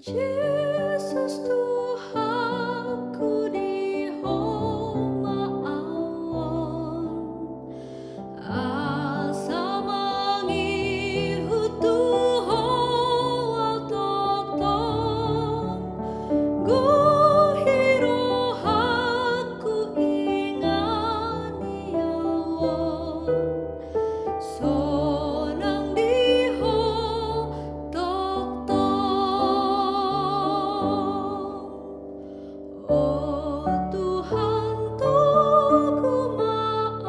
Yesus Tuhanku di homa awan, asa mangihutu hoa tok-tok, guhiro haku ingani awan, sonang diho tok-tok. Oh Tuhan Tuku maaf,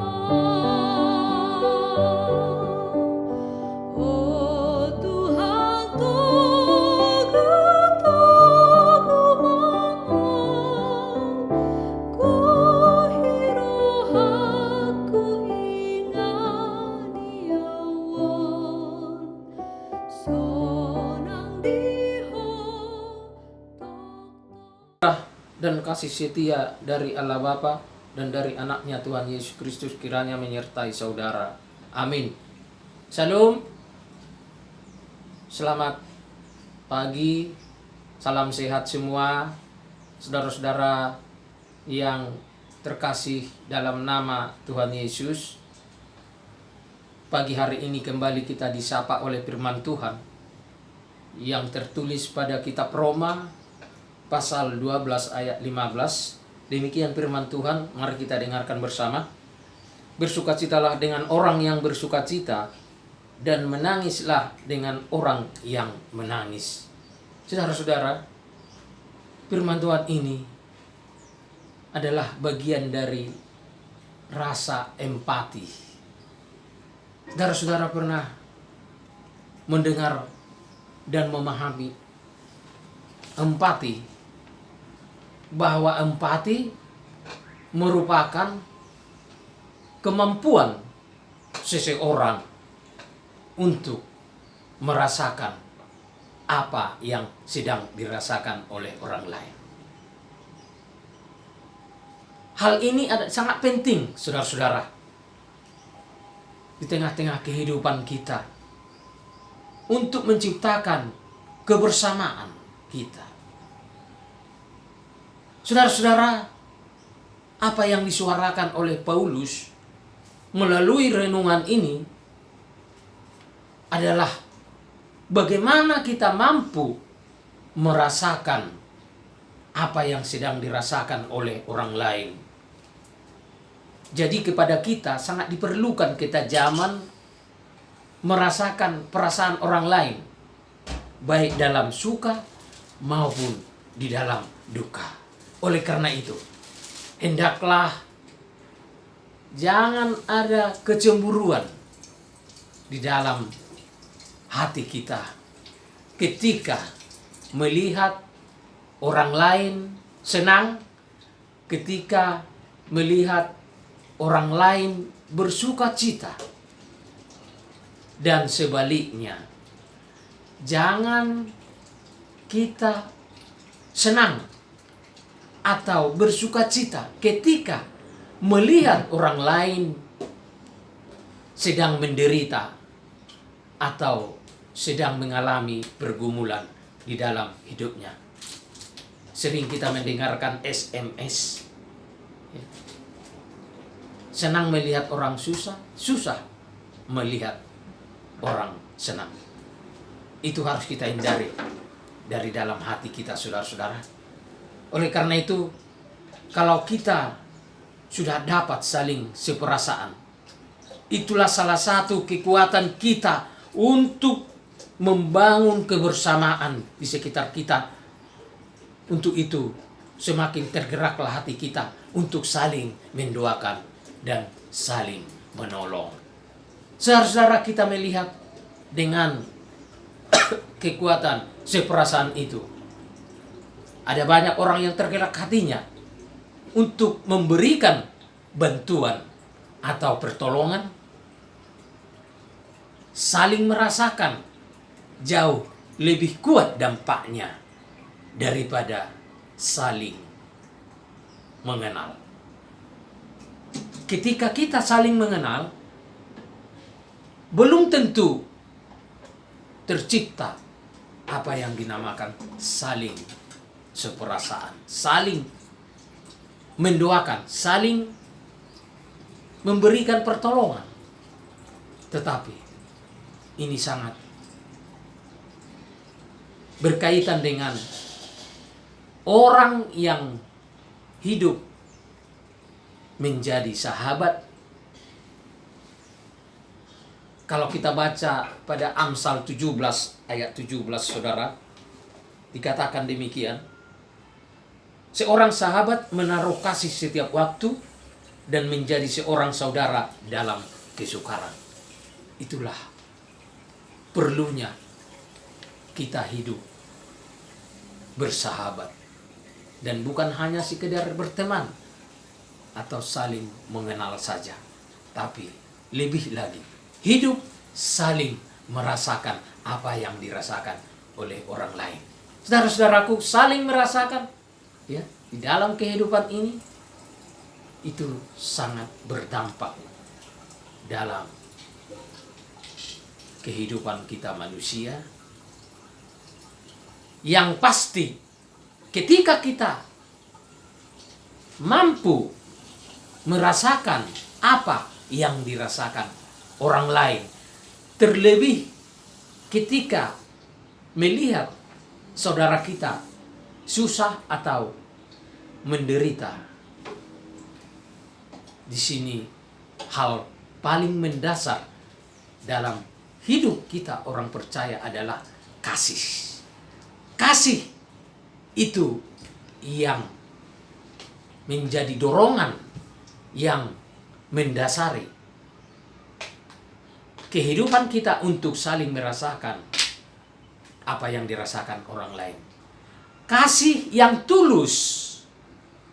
oh Tuhan Tuku maaf, kuhiro haku ingani awan, sonang diho tok-tok. Dan kasih setia dari Allah Bapa dan dari anaknya Tuhan Yesus Kristus kiranya menyertai saudara. Amin. Shalom. Selamat pagi. Salam sehat semua. Saudara-saudara yang terkasih dalam nama Tuhan Yesus. Pagi hari ini kembali kita disapa oleh firman Tuhan yang tertulis pada kitab Roma pasal 12 ayat 15. Demikian firman Tuhan, mari kita dengarkan bersama. Bersukacitalah dengan orang yang bersukacita, dan menangislah dengan orang yang menangis. Saudara-saudara, firman Tuhan ini adalah bagian dari rasa empati. Saudara-saudara pernah mendengar dan memahami empati, bahwa empati merupakan kemampuan seseorang untuk merasakan apa yang sedang dirasakan oleh orang lain. Hal ini sangat penting, saudara-saudara, di tengah-tengah kehidupan kita untuk menciptakan kebersamaan kita. Saudara-saudara, apa yang disuarakan oleh Paulus melalui renungan ini adalah bagaimana kita mampu merasakan apa yang sedang dirasakan oleh orang lain. Jadi kepada kita sangat diperlukan ketajaman merasakan perasaan orang lain, baik dalam suka maupun di dalam duka. Oleh karena itu, hendaklah jangan ada kecemburuan di dalam hati kita ketika melihat orang lain senang, ketika melihat orang lain bersukacita, dan sebaliknya. Jangan kita senang atau bersukacita ketika melihat orang lain sedang menderita atau sedang mengalami pergumulan di dalam hidupnya. Sering kita mendengarkan SMS. Senang melihat orang susah, susah melihat orang senang. Itu harus kita hindari dari dalam hati kita, saudara-saudara. Oleh karena itu, kalau kita sudah dapat saling seperasaan, itulah salah satu kekuatan kita untuk membangun kebersamaan di sekitar kita. Untuk itu, semakin tergeraklah hati kita untuk saling mendoakan dan saling menolong. Saudara-saudara, kita melihat dengan kekuatan seperasaan itu, ada banyak orang yang tergerak hatinya untuk memberikan bantuan atau pertolongan. Saling merasakan jauh lebih kuat dampaknya daripada saling mengenal. Ketika kita saling mengenal, belum tentu tercipta apa yang dinamakan saling seperasaan, saling mendoakan, saling memberikan pertolongan. Tetapi ini sangat berkaitan dengan orang yang hidup menjadi sahabat. Kalau kita baca pada Amsal 17 ayat 17, saudara, dikatakan demikian. Seorang sahabat menaruh kasih setiap waktu dan menjadi seorang saudara dalam kesukaran. Itulah perlunya kita hidup bersahabat. Dan bukan hanya sekedar berteman atau saling mengenal saja. Tapi lebih lagi, hidup saling merasakan apa yang dirasakan oleh orang lain. Saudara-saudaraku, saling merasakan ya di dalam kehidupan ini itu sangat berdampak dalam kehidupan kita manusia. Yang pasti ketika kita mampu merasakan apa yang dirasakan orang lain, terlebih ketika melihat saudara kita susah atau menderita. Di sini hal paling mendasar dalam hidup kita orang percaya adalah kasih. Kasih itu yang menjadi dorongan yang mendasari kehidupan kita untuk saling merasakan apa yang dirasakan orang lain. Kasih yang tulus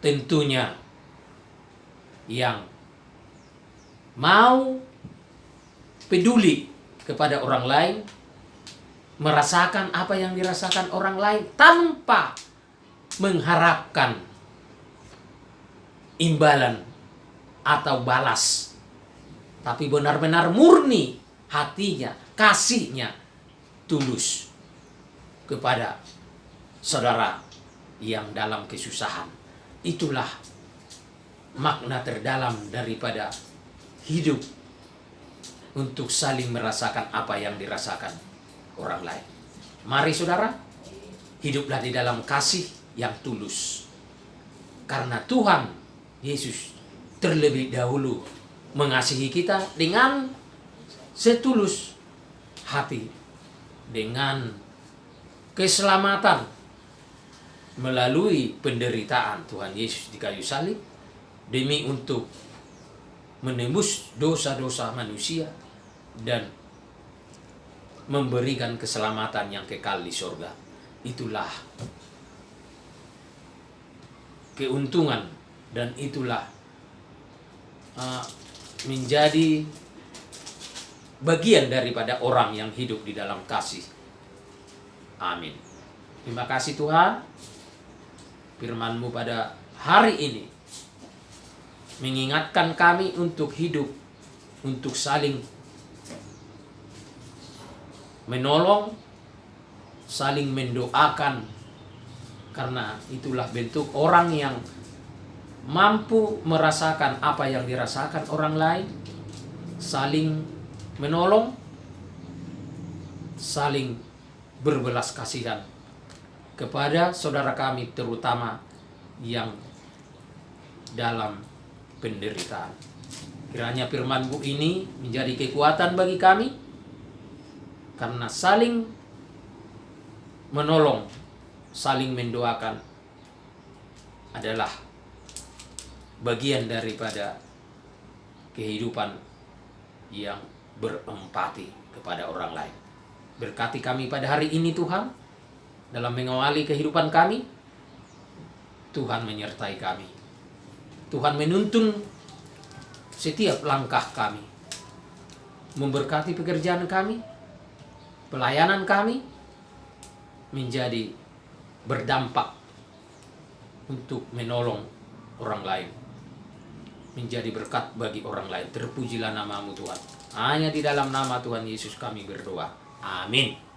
tentunya, yang mau peduli kepada orang lain, merasakan apa yang dirasakan orang lain tanpa mengharapkan imbalan atau balas, tapi benar-benar murni hatinya, kasihnya tulus kepada saudara yang dalam kesusahan. Itulah makna terdalam daripada hidup untuk saling merasakan apa yang dirasakan orang lain. Mari saudara, hiduplah di dalam kasih yang tulus. Karena Tuhan Yesus terlebih dahulu mengasihi kita dengan setulus hati, dengan keselamatan melalui penderitaan Tuhan Yesus di kayu salib, demi untuk menembus dosa-dosa manusia dan memberikan keselamatan yang kekal di surga. Itulah keuntungan dan itulah menjadi bagian daripada orang yang hidup di dalam kasih. Amin. Terima kasih Tuhan, firman-Mu pada hari ini mengingatkan kami untuk hidup, untuk saling menolong, saling mendoakan, karena itulah bentuk orang yang mampu merasakan apa yang dirasakan orang lain, saling menolong, saling berbelas kasihan kepada saudara kami, terutama yang dalam penderitaan. Kiranya firman-Mu ini menjadi kekuatan bagi kami, karena saling menolong, saling mendoakan adalah bagian daripada kehidupan yang berempati kepada orang lain. Berkati kami pada hari ini Tuhan, dalam mengawali kehidupan kami. Tuhan menyertai kami. Tuhan menuntun setiap langkah kami, memberkati pekerjaan kami, pelayanan kami menjadi berdampak untuk menolong orang lain, menjadi berkat bagi orang lain. Terpujilah nama-Mu Tuhan. Hanya di dalam nama Tuhan Yesus kami berdoa. Amin.